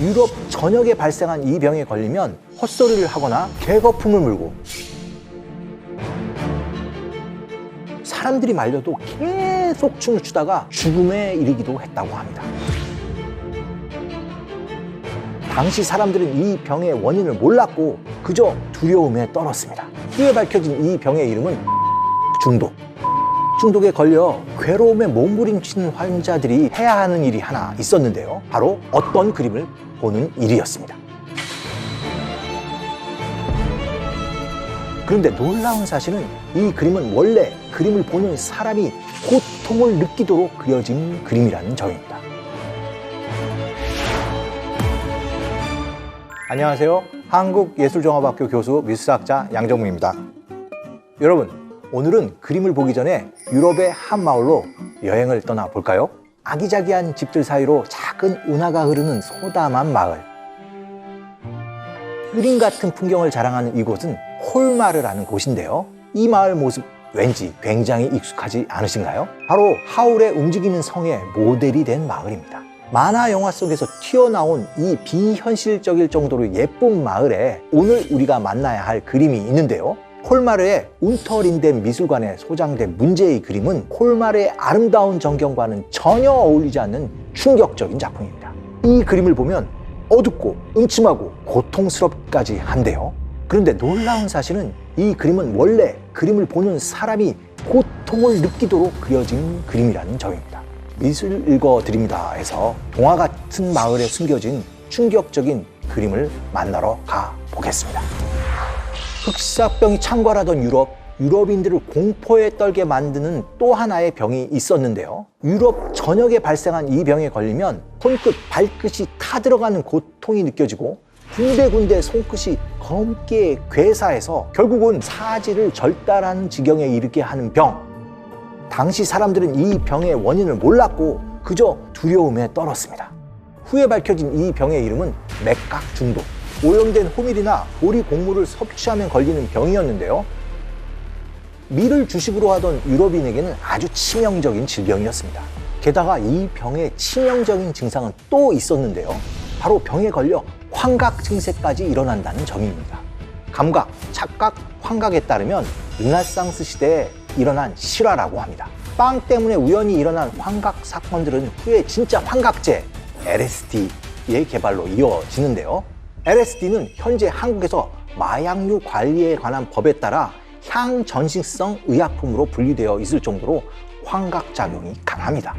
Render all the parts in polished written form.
유럽 전역에 발생한 이 병에 걸리면 헛소리를 하거나 개거품을 물고 사람들이 말려도 계속 춤을 추다가 죽음에 이르기도 했다고 합니다. 당시 사람들은 이 병의 원인을 몰랐고 그저 두려움에 떨었습니다. 후에 밝혀진 이 병의 이름은 중독. 중독에 걸려 괴로움에 몸부림치는 환자들이 해야 하는 일이 하나 있었는데요. 바로 어떤 그림을 보는 일이었습니다. 그런데 놀라운 사실은 이 그림은 원래 그림을 보는 사람이 고통을 느끼도록 그려진 그림이라는 점입니다. 안녕하세요. 한국예술종합학교 교수 미술학자 양정무입니다. 여러분, 오늘은 그림을 보기 전에 유럽의 한 마을로 여행을 떠나볼까요? 아기자기한 집들 사이로 작은 운하가 흐르는 소담한 마을. 그림 같은 풍경을 자랑하는 이곳은 콜마르라는 곳인데요. 이 마을 모습 왠지 굉장히 익숙하지 않으신가요? 바로 하울의 움직이는 성의 모델이 된 마을입니다. 만화 영화 속에서 튀어나온 이 비현실적일 정도로 예쁜 마을에 오늘 우리가 만나야 할 그림이 있는데요. 콜마르의 운터린덴 미술관에 소장된 문제의 그림은 콜마르의 아름다운 전경과는 전혀 어울리지 않는 충격적인 작품입니다. 이 그림을 보면 어둡고 음침하고 고통스럽기까지 한데요. 그런데 놀라운 사실은 이 그림은 원래 그림을 보는 사람이 고통을 느끼도록 그려진 그림이라는 점입니다. 미술 읽어드립니다 해서 동화 같은 마을에 숨겨진 충격적인 그림을 만나러 가보겠습니다. 흑사병이 창궐하던 유럽인들을 공포에 떨게 만드는 또 하나의 병이 있었는데요. 유럽 전역에 발생한 이 병에 걸리면 손끝, 발끝이 타들어가는 고통이 느껴지고 군데군데 손끝이 검게 괴사해서 결국은 사지를 절단하는 지경에 이르게 하는 병. 당시 사람들은 이 병의 원인을 몰랐고 그저 두려움에 떨었습니다. 후에 밝혀진 이 병의 이름은 맥각 중독. 오염된 호밀이나 보리 곡물을 섭취하면 걸리는 병이었는데요. 밀을 주식으로 하던 유럽인에게는 아주 치명적인 질병이었습니다. 게다가 이 병의 치명적인 증상은 또 있었는데요. 바로 병에 걸려 환각 증세까지 일어난다는 점입니다. 감각, 착각, 환각에 따르면 르네상스 시대에 일어난 실화라고 합니다. 빵 때문에 우연히 일어난 환각 사건들은 후에 진짜 환각제, LSD의 개발로 이어지는데요. LSD는 현재 한국에서 마약류 관리에 관한 법에 따라 향전신성 의약품으로 분류되어 있을 정도로 환각작용이 강합니다.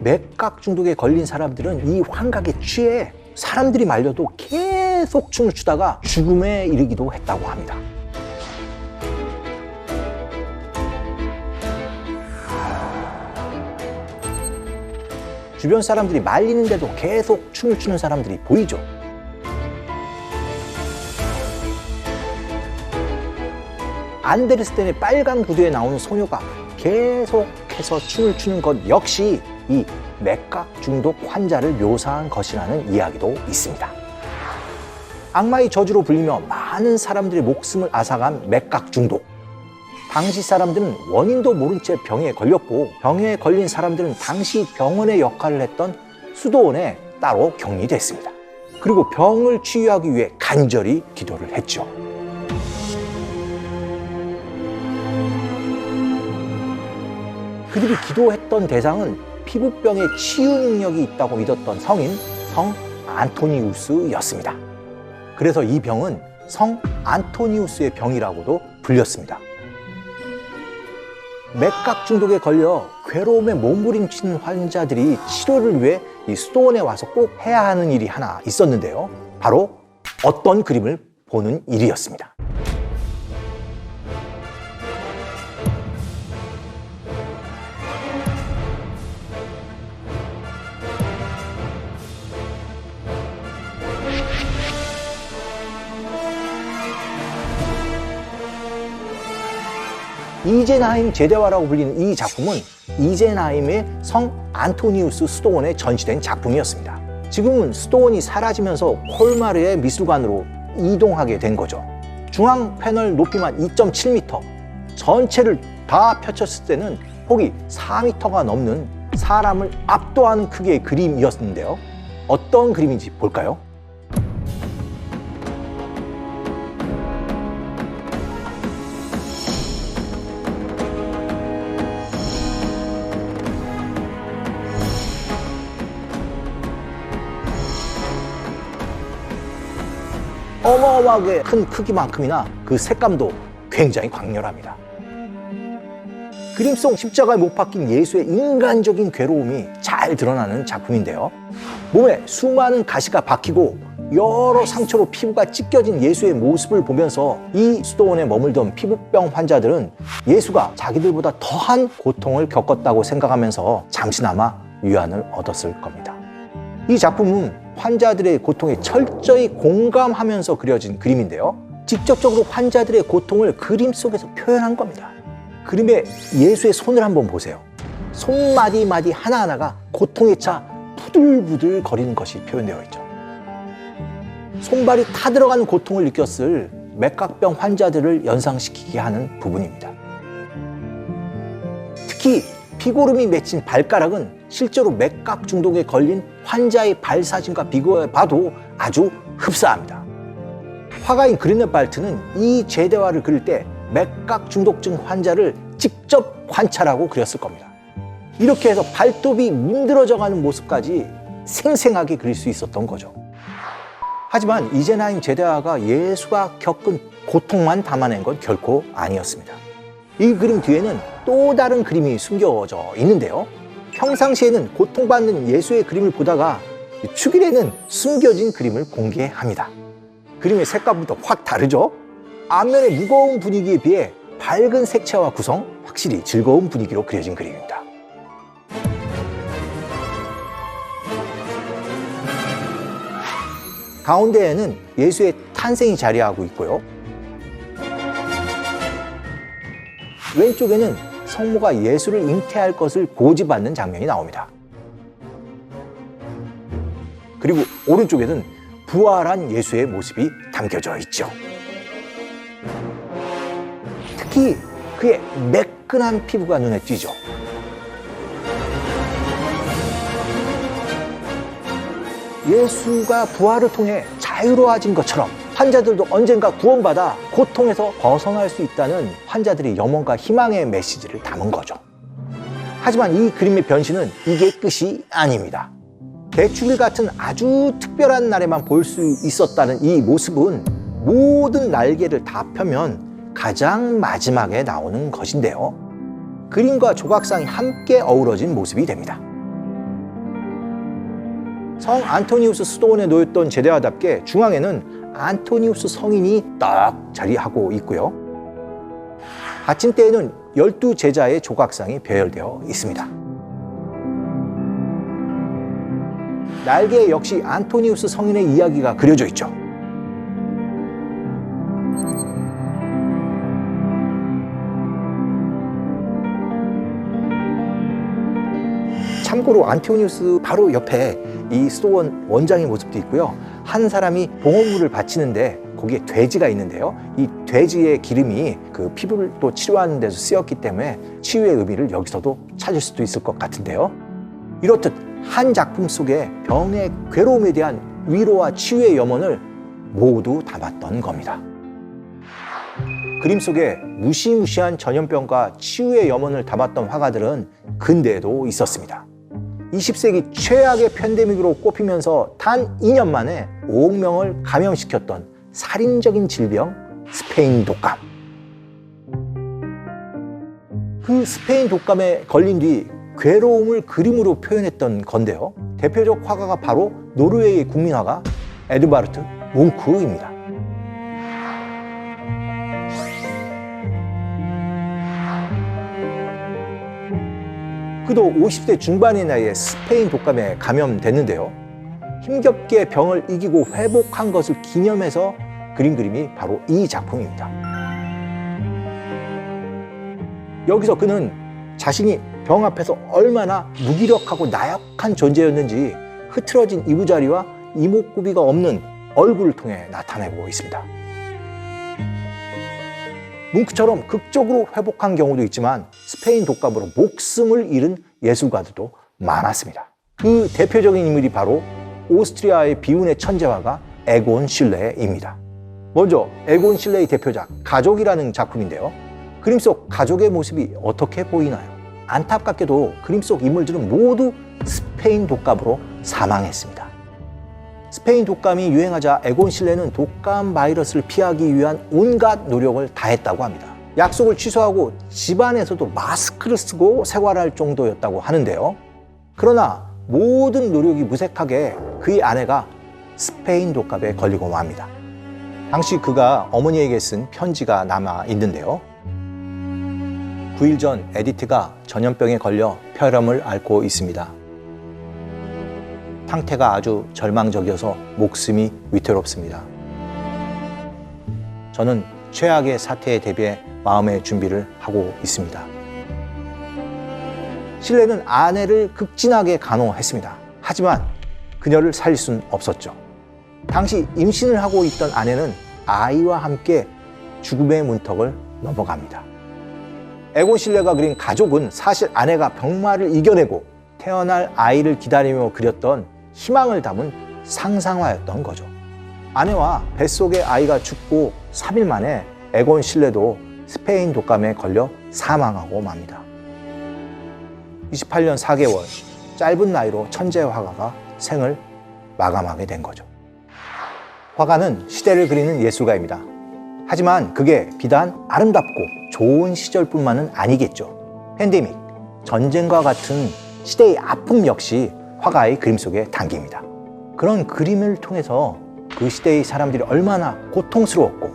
맥각 중독에 걸린 사람들은 이 환각에 취해 사람들이 말려도 계속 춤을 추다가 죽음에 이르기도 했다고 합니다. 주변 사람들이 말리는데도 계속 춤을 추는 사람들이 보이죠. 안데르센의 빨간 구두에 나오는 소녀가 계속해서 춤을 추는 것 역시 이 맥각 중독 환자를 묘사한 것이라는 이야기도 있습니다. 악마의 저주로 불리며 많은 사람들의 목숨을 앗아간 맥각 중독. 당시 사람들은 원인도 모른 채 병에 걸렸고 병에 걸린 사람들은 당시 병원의 역할을 했던 수도원에 따로 격리됐습니다. 그리고 병을 치유하기 위해 간절히 기도를 했죠. 그들이 기도했던 대상은 피부병의 치유 능력이 있다고 믿었던 성인 성 안토니우스였습니다. 그래서 이 병은 성 안토니우스의 병이라고도 불렸습니다. 맥각 중독에 걸려 괴로움에 몸부림치는 환자들이 치료를 위해 이 수도원에 와서 꼭 해야 하는 일이 하나 있었는데요. 바로 어떤 그림을 보는 일이었습니다. 이젠하임 제대화라고 불리는 이 작품은 이젠하임의 성 안토니우스 수도원에 전시된 작품이었습니다. 지금은 수도원이 사라지면서 콜마르의 미술관으로 이동하게 된 거죠. 중앙 패널 높이만 2.7m, 전체를 다 펼쳤을 때는 폭이 4m가 넘는 사람을 압도하는 크기의 그림이었는데요. 어떤 그림인지 볼까요? 어마어마하게 큰 크기만큼이나 그 색감도 굉장히 강렬합니다. 그림 속 십자가에 못 박힌 예수의 인간적인 괴로움이 잘 드러나는 작품인데요. 몸에 수많은 가시가 박히고 여러 상처로 피부가 찢겨진 예수의 모습을 보면서 이 수도원에 머물던 피부병 환자들은 예수가 자기들보다 더한 고통을 겪었다고 생각하면서 잠시나마 위안을 얻었을 겁니다. 이 작품은 환자들의 고통에 철저히 공감하면서 그려진 그림인데요. 직접적으로 환자들의 고통을 그림 속에서 표현한 겁니다. 그림에 예수의 손을 한번 보세요. 손마디마디 하나하나가 고통에 차 부들부들 거리는 것이 표현되어 있죠. 손발이 타들어가는 고통을 느꼈을 맥각병 환자들을 연상시키게 하는 부분입니다. 특히 피고름이 맺힌 발가락은 실제로 맥각 중독에 걸린 환자의 발 사진과 비교해 봐도 아주 흡사합니다. 화가인 그리넨발트는 이 제대화를 그릴 때 맥각 중독증 환자를 직접 관찰하고 그렸을 겁니다. 이렇게 해서 발톱이 문드러져가는 모습까지 생생하게 그릴 수 있었던 거죠. 하지만 이젠하임 제대화가 예수가 겪은 고통만 담아낸 건 결코 아니었습니다. 이 그림 뒤에는 또 다른 그림이 숨겨져 있는데요. 평상시에는 고통받는 예수의 그림을 보다가 축일에는 숨겨진 그림을 공개합니다. 그림의 색감부터 확 다르죠? 앞면의 무거운 분위기에 비해 밝은 색채와 구성, 확실히 즐거운 분위기로 그려진 그림입니다. 가운데에는 예수의 탄생이 자리하고 있고요. 왼쪽에는 성모가 예수를 잉태할 것을 고지받는 장면이 나옵니다. 그리고 오른쪽에는 부활한 예수의 모습이 담겨져 있죠. 특히 그의 매끈한 피부가 눈에 띄죠. 예수가 부활을 통해 자유로워진 것처럼 환자들도 언젠가 구원받아 고통에서 벗어날 수 있다는 환자들의 염원과 희망의 메시지를 담은 거죠. 하지만 이 그림의 변신은 이게 끝이 아닙니다. 대축일 같은 아주 특별한 날에만 볼 수 있었다는 이 모습은 모든 날개를 다 펴면 가장 마지막에 나오는 것인데요. 그림과 조각상이 함께 어우러진 모습이 됩니다. 성 안토니우스 수도원에 놓였던 제대화답게 중앙에는 안토니우스 성인이 딱 자리하고 있고요. 받침대에는 12제자의 조각상이 배열되어 있습니다. 날개에 역시 안토니우스 성인의 이야기가 그려져 있죠. 참고로 안토니우스 바로 옆에 이 수도원 원장의 모습도 있고요. 한 사람이 봉헌물을 바치는데 거기에 돼지가 있는데요. 이 돼지의 기름이 그 피부를 또 치료하는 데서 쓰였기 때문에 치유의 의미를 여기서도 찾을 수도 있을 것 같은데요. 이렇듯 한 작품 속에 병의 괴로움에 대한 위로와 치유의 염원을 모두 담았던 겁니다. 그림 속에 무시무시한 전염병과 치유의 염원을 담았던 화가들은 근대에도 있었습니다. 20세기 최악의 팬데믹으로 꼽히면서 단 2년 만에 5억 명을 감염시켰던 살인적인 질병 스페인 독감. 그 스페인 독감에 걸린 뒤 괴로움을 그림으로 표현했던 건데요. 대표적 화가가 바로 노르웨이의 국민화가 에드바르트 뭉크입니다. 그도 50대 중반의 나이에 스페인 독감에 감염됐는데요. 힘겹게 병을 이기고 회복한 것을 기념해서 그린 그림이 바로 이 작품입니다. 여기서 그는 자신이 병 앞에서 얼마나 무기력하고 나약한 존재였는지 흐트러진 이부자리와 이목구비가 없는 얼굴을 통해 나타내고 있습니다. 뭉크처럼 극적으로 회복한 경우도 있지만 스페인 독감으로 목숨을 잃은 예술가들도 많았습니다. 그 대표적인 인물이 바로 오스트리아의 비운의 천재화가 에곤 실레입니다. 먼저 에곤 실레의 대표작 가족이라는 작품인데요. 그림 속 가족의 모습이 어떻게 보이나요? 안타깝게도 그림 속 인물들은 모두 스페인 독감으로 사망했습니다. 스페인 독감이 유행하자 에곤 실레는 독감 바이러스를 피하기 위한 온갖 노력을 다했다고 합니다. 약속을 취소하고 집안에서도 마스크를 쓰고 생활할 정도였다고 하는데요. 그러나 모든 노력이 무색하게 그의 아내가 스페인 독감에 걸리고 맙니다. 당시 그가 어머니에게 쓴 편지가 남아 있는데요. 9일 전 에디트가 전염병에 걸려 폐렴을 앓고 있습니다. 상태가 아주 절망적이어서 목숨이 위태롭습니다. 저는 최악의 사태에 대비해 마음의 준비를 하고 있습니다. 실레는 아내를 극진하게 간호했습니다. 하지만 그녀를 살릴 수는 없었죠. 당시 임신을 하고 있던 아내는 아이와 함께 죽음의 문턱을 넘어갑니다. 에곤 실레가 그린 가족은 사실 아내가 병마를 이겨내고 태어날 아이를 기다리며 그렸던 희망을 담은 상상화였던 거죠. 아내와 뱃속의 아이가 죽고 3일 만에 에곤 실레도 스페인 독감에 걸려 사망하고 맙니다. 28년 4개월, 짧은 나이로 천재 화가가 생을 마감하게 된 거죠. 화가는 시대를 그리는 예술가입니다. 하지만 그게 비단 아름답고 좋은 시절뿐만은 아니겠죠. 팬데믹, 전쟁과 같은 시대의 아픔 역시 화가의 그림 속에 담깁니다. 그런 그림을 통해서 그 시대의 사람들이 얼마나 고통스러웠고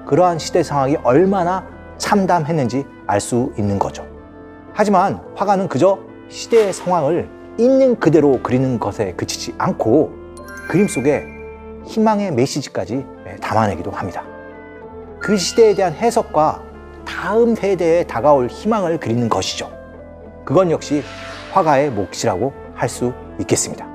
그러한 시대 상황이 얼마나 참담했는지 알 수 있는 거죠. 하지만 화가는 그저 시대의 상황을 있는 그대로 그리는 것에 그치지 않고 그림 속에 희망의 메시지까지 담아내기도 합니다. 그 시대에 대한 해석과 다음 세대에 다가올 희망을 그리는 것이죠. 그건 역시 화가의 몫이라고 할 수 있겠습니다.